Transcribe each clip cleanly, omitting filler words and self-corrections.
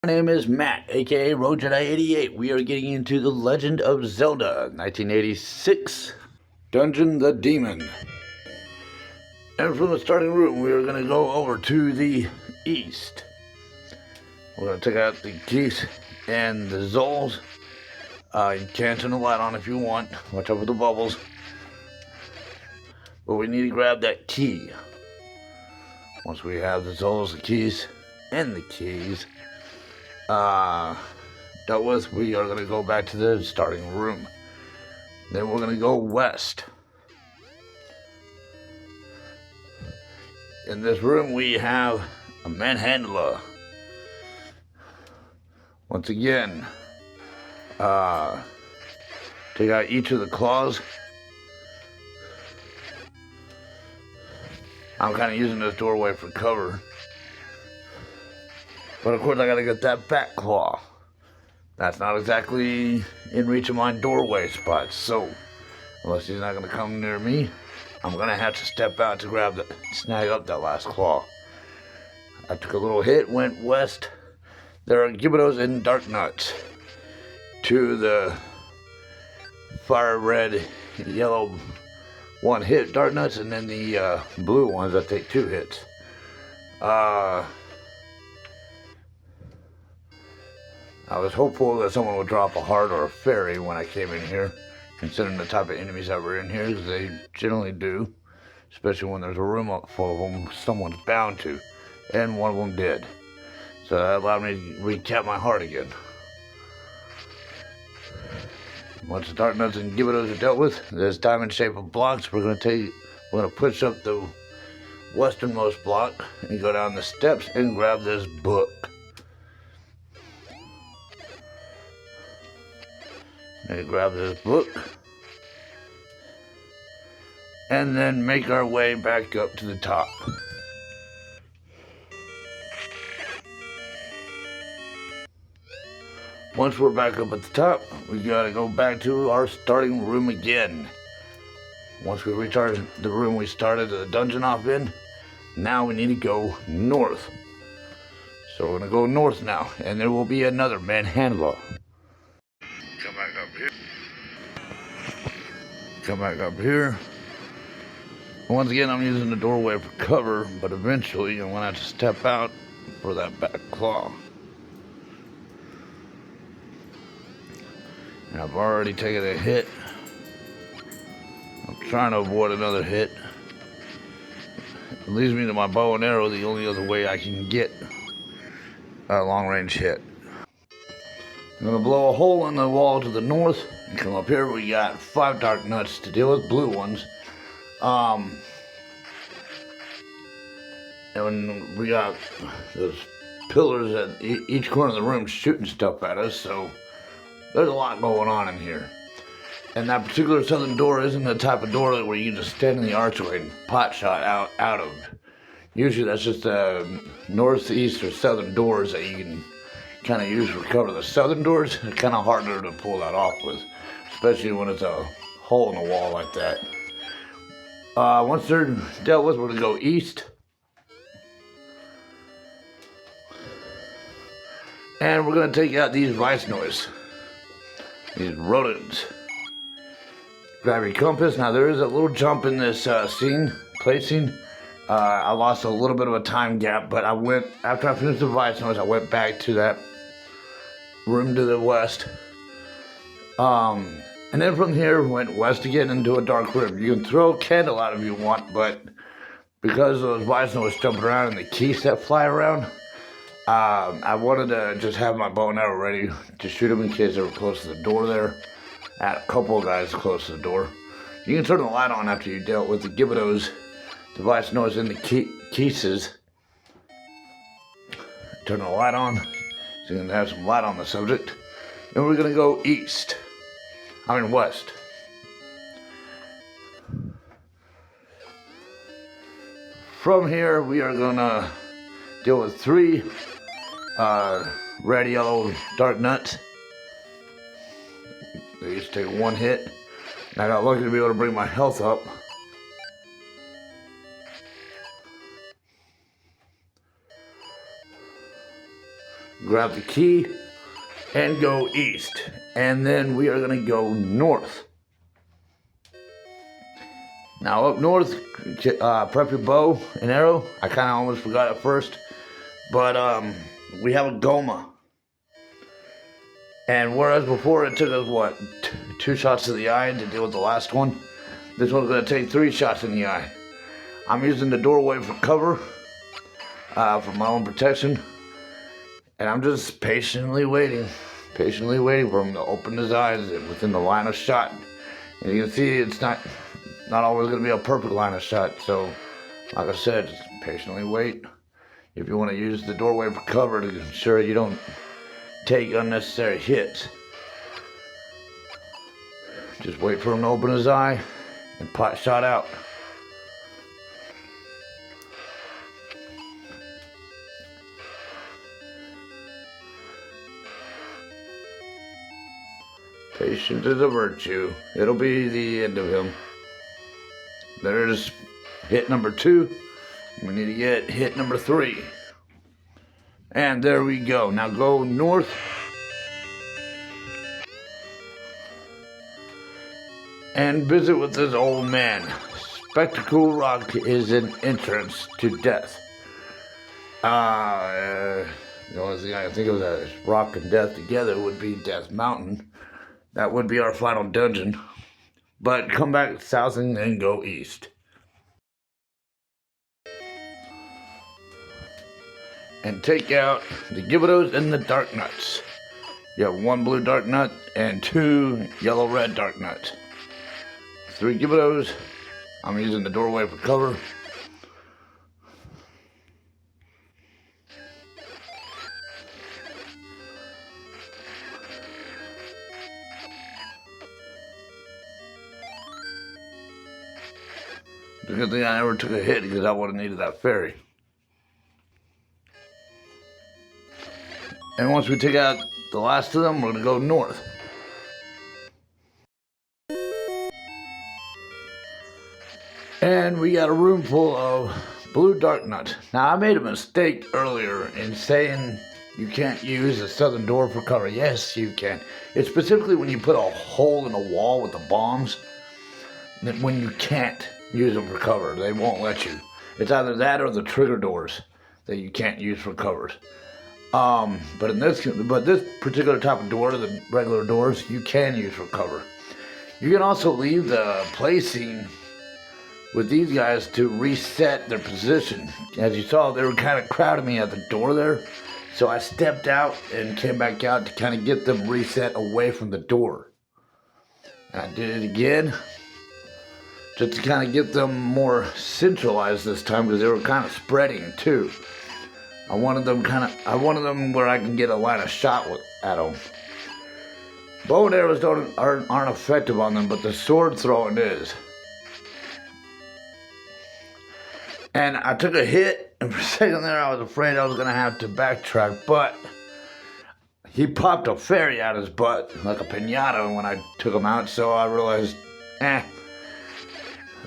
My name is Matt, aka Road Jedi 88. We are getting into The Legend of Zelda, 1986, Dungeon the Demon. And from the starting room, we are going to go over to the east. We're going to take out the geese and the Zols. You can turn the light on if you want. Watch out for the bubbles. But we need to grab that key. Once we have the Zols, the keys, and the keys dealt with, we are going to go back to the starting room. Then we're going to go west. In this room we have a manhandler. Once again, take out each of the claws. I'm kind of using this doorway for cover. But of course I gotta get that back claw. That's not exactly in reach of my doorway spot, so unless he's not gonna come near me, I'm gonna have to step out to snag up that last claw. I took a little hit, went west. There are Gibbitos and Dark Nuts. To the fire red, yellow one hit Dark Nuts, and then the blue ones that take 2 hits. I was hopeful that someone would drop a heart or a fairy when I came in here, considering the type of enemies that were in here, because they generally do, especially when there's a room full of them, someone's bound to, and one of them did. So that allowed me to recap my heart again. Once the Dark Nuts and Gibbitos are dealt with, this diamond shape of blocks, we're gonna push up the westernmost block and go down the steps and grab this book. Grab this book, and then make our way back up to the top. Once we're back up at the top, we gotta go back to our starting room again. Once we reach the room we started the dungeon off in, now we need to go north. So we're gonna go north now, and there will be another manhandler. Come back up here. Once again, I'm using the doorway for cover, but eventually I'm gonna have to step out for that back claw. And I've already taken a hit. I'm trying to avoid another hit. It leads me to my bow and arrow, the only other way I can get a long-range hit. I'm gonna blow a hole in the wall to the north and come up here. We got 5 Dark Nuts to deal with, blue ones. And we got those pillars at each corner of the room shooting stuff at us, so there's a lot going on in here. And that particular southern door isn't the type of door where you can just stand in the archway and pot shot out of. Usually that's just northeast or southern doors that you can kind of use for cover. The southern doors are kind of harder to pull that off with, especially when it's a hole in the wall like that. Once they're dealt with, we're gonna go east, and we're gonna take out these vice noise, these rodents. Grab your compass. Now there is a little jump in this plate scene. I lost a little bit of a time gap, but after I finished the vice noise, I went back to that room to the west. And then from here, went west again into a dark room. You can throw a candle out if you want, but because those vice noise jumping around and the keys that fly around, I wanted to just have my bow and arrow ready to shoot them in case they were close to the door there. I had a couple of guys close to the door. You can turn the light on after you dealt with the Gibbitos, the vice noise, and the keys. Turn the light on, so you can have some light on the subject. Then we're gonna go west. From here, we are gonna deal with 3 red, yellow, Dark Nuts. They each take 1 hit. And I got lucky to be able to bring my health up. grab the key, and go east. And then we are gonna go north. Now up north, prep your bow and arrow. I kind of almost forgot at first, but we have a Goma. And whereas before it took us, what, 2 shots to the eye to deal with the last one, this one's going to take 3 shots in the eye. I'm using the doorway for cover, for my own protection, and I'm just patiently waiting for him to open his eyes within the line of shot. And you can see it's not always going to be a perfect line of shot, so like I said, just patiently wait. If you want to use the doorway for cover to ensure you don't take unnecessary hits. Just wait for him to open his eye and pot shot out. Patience is a virtue. It'll be the end of him. There's hit number 2. We need to get hit number 3. And there we go. Now go north. And visit with this old man. Spectacle Rock is an entrance to death. The only thing I can think of that rock and death together would be Death Mountain. That would be our final dungeon. But come back south and then go east. And take out the Gibbetos and the Dark Nuts. You have 1 blue Dark Nut and 2 yellow-red Dark Nuts. 3 Gibbetos. I'm using the doorway for cover. It's a good thing I never took a hit because I would have needed that fairy. And once we take out the last of them, we're going to go north. And we got a room full of blue Dark Nuts. Now, I made a mistake earlier in saying you can't use the southern door for cover. Yes, you can. It's specifically when you put a hole in the wall with the bombs, that when you can't use them for cover. They won't let you. It's either that or the trigger doors that you can't use for covers. But this particular type of door, the regular doors, you can use for cover. You can also leave the placing with these guys to reset their position. As you saw, they were kind of crowding me at the door there. So I stepped out and came back out to kind of get them reset away from the door. And I did it again, just to kind of get them more centralized this time because they were kind of spreading too. I wanted them where I can get a line of shot at them. Bow and arrows aren't effective on them, but the sword throwing is. And I took a hit, and for a second there I was afraid I was going to have to backtrack, but he popped a fairy out his butt like a piñata when I took him out, so I realized,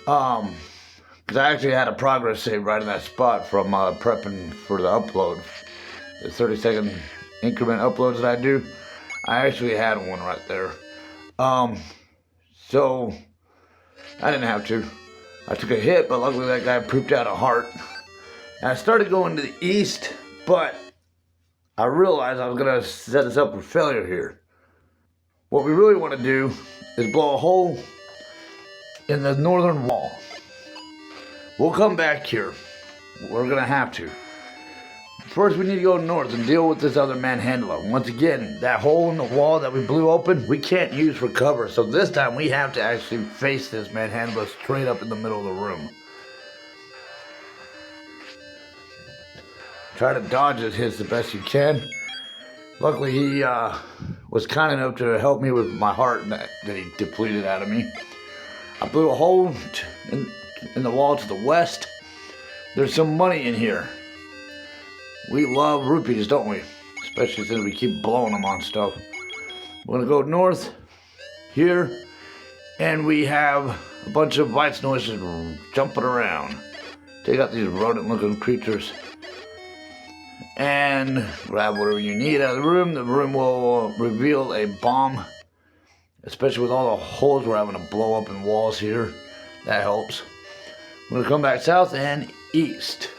because I actually had a progress save right in that spot from prepping for the upload. The 30-second increment uploads that I do. I actually had one right there. So I didn't have to. I took a hit, but luckily that guy pooped out a heart. And I started going to the east, but I realized I was going to set us up for failure here. What we really want to do is blow a hole in the northern wall. We'll come back here. We're going to have to. First, we need to go north and deal with this other manhandler. Once again, that hole in the wall that we blew open, we can't use for cover. So this time, we have to actually face this manhandler straight up in the middle of the room. Try to dodge his hits the best you can. Luckily, he was kind enough to help me with my heart that he depleted out of me. I blew a hole in the wall to the west. There's some money in here. We love rupees, don't we? Especially since we keep blowing them on stuff. We're gonna go north here, and we have a bunch of bites noises jumping around. Take out these rodent-looking creatures. and grab whatever you need out of the room. The room will reveal a bomb, especially with all the holes we're having to blow up in walls here. That helps. We're gonna come back south and east.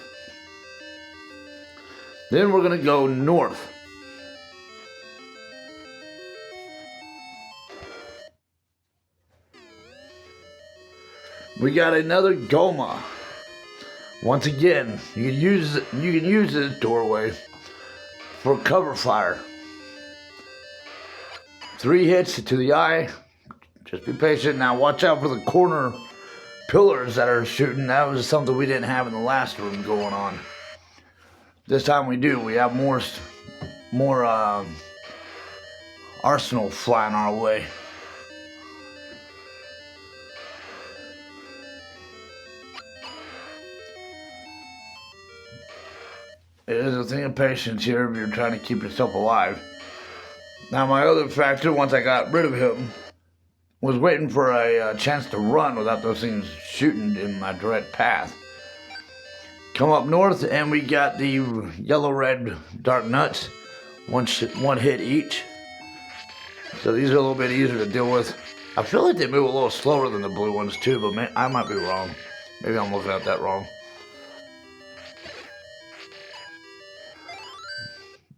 Then we're gonna go north. We got another Goma. Once again, you can use this doorway for cover fire. 3 hits to the eye. Just be patient. Now watch out for the corner pillars that are shooting. That was something we didn't have in the last room going on. This time we do. We have more arsenal flying our way. It is a thing of patience here if you're trying to keep yourself alive. Now my other factor, once I got rid of him, was waiting for a chance to run without those things shooting in my direct path. Come up north and we got the yellow-red dark nuts, one hit each. So these are a little bit easier to deal with. I feel like they move a little slower than the blue ones too, but I might be wrong. Maybe I'm looking at that wrong.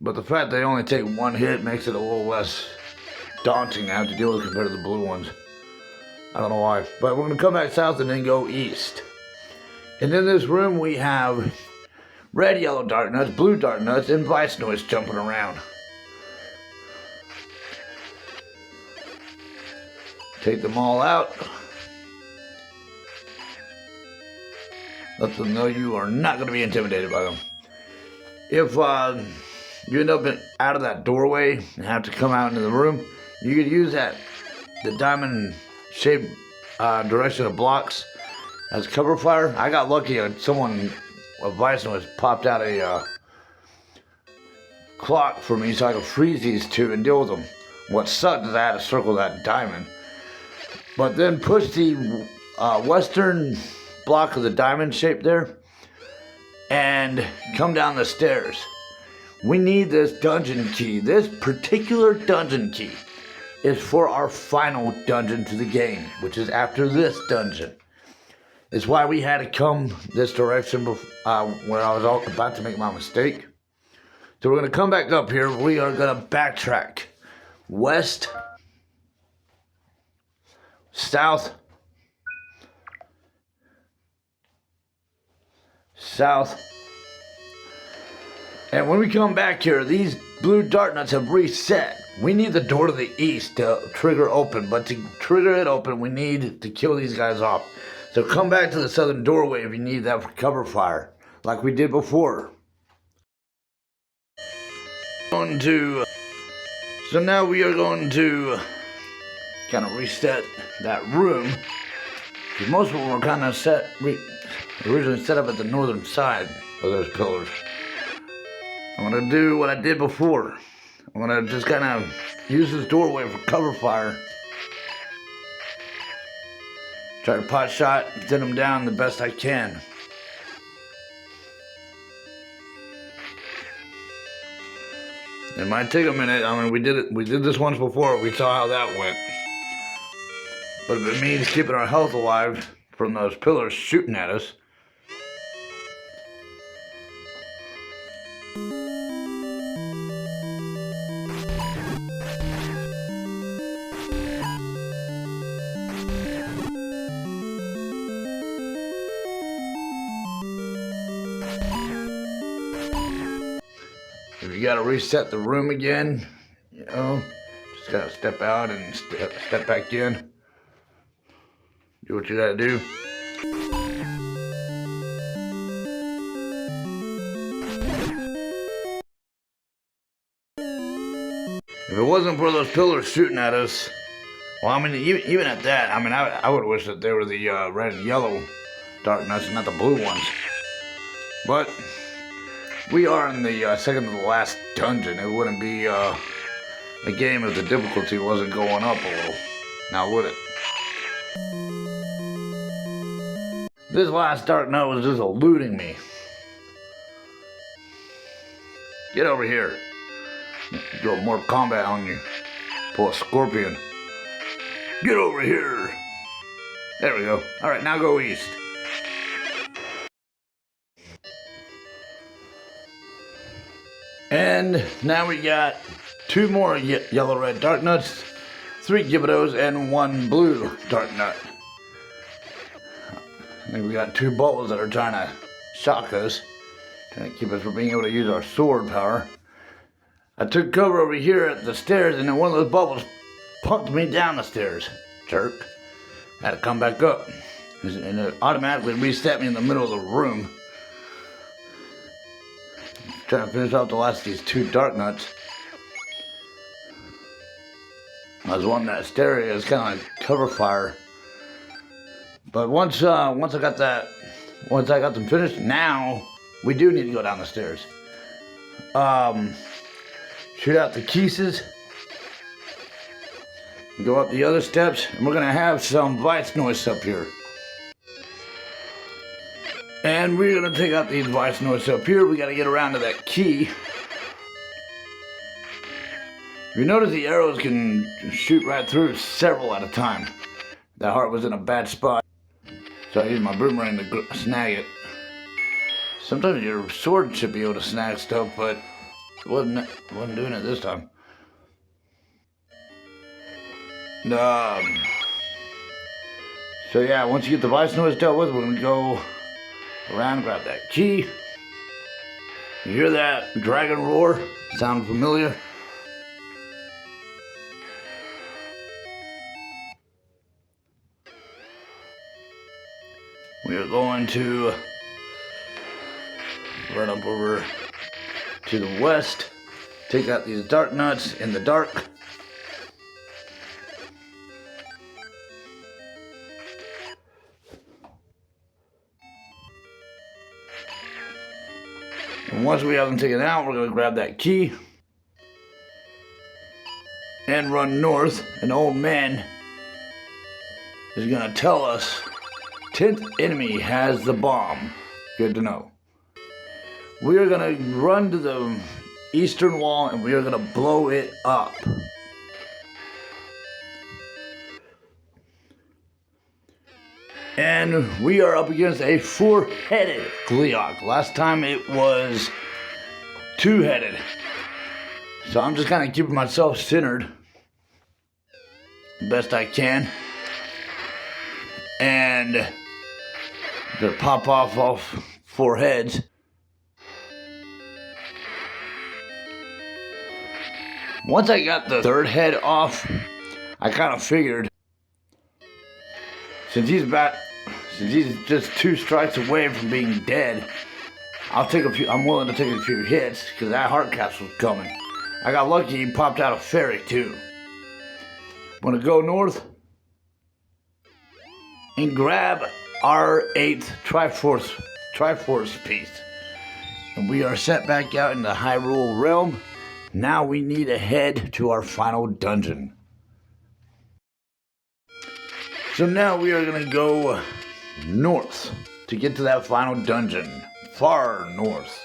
But the fact they only take 1 hit makes it a little less daunting to have to deal with compared to the blue ones. I don't know why. But we're going to come back south and then go east. And in this room we have red, yellow dark nuts, blue dark nuts, and vice noise jumping around. Take them all out. Let them know you are not going to be intimidated by them. If you end up out of that doorway and have to come out into the room, you could use the diamond shaped direction of blocks as cover fire. I got lucky and a vice noise popped out a clock for me so I could freeze these two and deal with them. What sucked is I had to circle that diamond. But then push the western block of the diamond shape there and come down the stairs. We need this dungeon key. This particular dungeon key is for our final dungeon to the game, which is after this dungeon. It's why we had to come this direction where I was about to make my mistake. So we're going to come back up here. We are going to backtrack west, south, south. And when we come back here, these blue dart nuts have reset. We need the door to the east to trigger open, but to trigger it open, we need to kill these guys off. So come back to the southern doorway if you need that for cover fire, like we did before. So now we are going to kind of reset that room, because most of them were kind of originally set up at the northern side of those pillars. I'm going to do what I did before. I'm going to just kind of use this doorway for cover fire. Try to pot shot, thin them down the best I can. It might take a minute. I mean, we did this once before. We saw how that went. But if it means keeping our health alive from those pillars shooting at us, if you gotta reset the room again, you know, just gotta step out and step back in. Do what you gotta do. If it wasn't for those pillars shooting at us, well, I mean, even at that, I mean, I would wish that they were the red and yellow dark nuts and not the blue ones. But we are in the second to the last dungeon. It wouldn't be a game if the difficulty wasn't going up a little. Now, would it? This last dark nut was just eluding me. Get over here. Do more combat on you. Pull a scorpion. Get over here. There we go. Alright, now go east. And now we got 2 more yellow red dark nuts, 3 Gibbitos, and 1 blue dark nut. I think we got 2 bubbles that are trying to shock us, trying to keep us from being able to use our sword power. I took cover over here at the stairs, and then one of those bubbles pumped me down the stairs. Jerk. Had to come back up, and it automatically reset me in the middle of the room. Trying to finish off the last of these 2 dark nuts. I was wanting that stereo, it's kind of like cover fire. But once I got them finished, now we do need to go down the stairs. Shoot out the Keeses. Go up the other steps, and we're gonna have some vice noise up here. And we're gonna take out these vice noise up here. We gotta get around to that key. You notice the arrows can shoot right through several at a time. That heart was in a bad spot, so I used my boomerang to snag it. Sometimes your sword should be able to snag stuff, but it wasn't doing it this time. So yeah, once you get the vice noise dealt with, we're gonna go around, grab that key. You hear that dragon roar? Sound familiar? We are going to run up over to the west, take out these dark nuts in the dark. And once we have them taken out, we're going to grab that key and run north. An old man is going to tell us 10th enemy has the bomb. Good to know. We are going to run to the eastern wall and we are going to blow it up. And we are up against a 4-headed Gleeok. Last time it was 2-headed. So I'm just kind of keeping myself centered best I can. And to pop off 4 heads. Once I got the 3rd head off, I kind of figured since he's just 2 strikes away from being dead, I'm willing to take a few hits because that heart capsule's coming. I got lucky he popped out a fairy too. Want to go north and grab our 8th Triforce piece. And we are set back out in the Hyrule realm. Now we need to head to our final dungeon. So now we are going to go north to get to that final dungeon. Far north.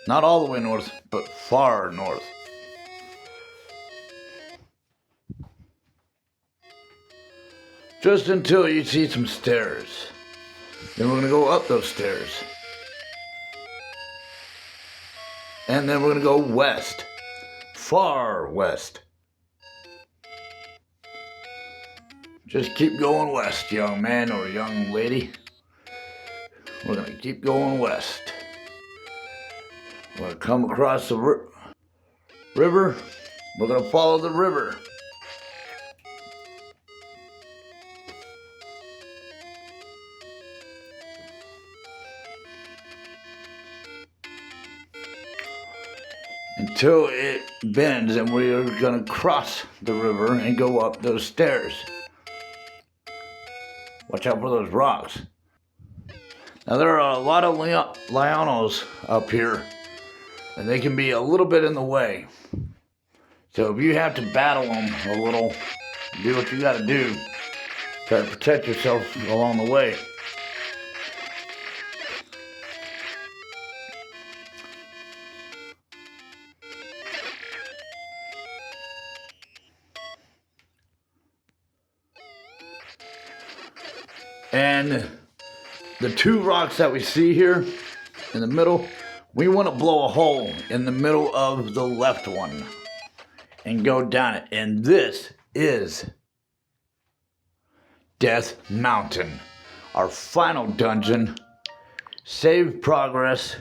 Not all the way north, but far north. Just until you see some stairs. Then we're going to go up those stairs. And then we're going to go west. Far west. Just keep going west, young man or young lady. We're going to keep going west. We're going to come across the river. We're going to follow the river. Until it bends and we are going to cross the river and go up those stairs. Watch out for those rocks. Now there are a lot of Lionos up here, and they can be a little bit in the way. So if you have to battle them a little, do what you gotta do. Try to protect yourself along the way. And the two rocks that we see here in the middle, we want to blow a hole in the middle of the left one and go down it. And this is Death Mountain, our final dungeon. Save progress,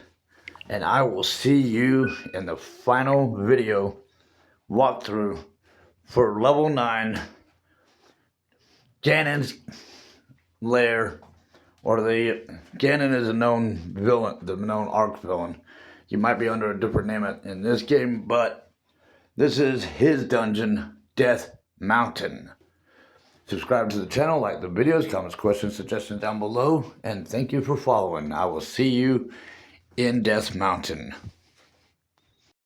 and I will see you in the final video walkthrough for level 9, Ganon's lair, or Ganon is a known villain, the known arc villain. You might be under a different name in this game, but this is his dungeon, Death Mountain. Subscribe to the channel, like the videos, comments, questions, suggestions down below, and thank you for following. I will see you in Death Mountain.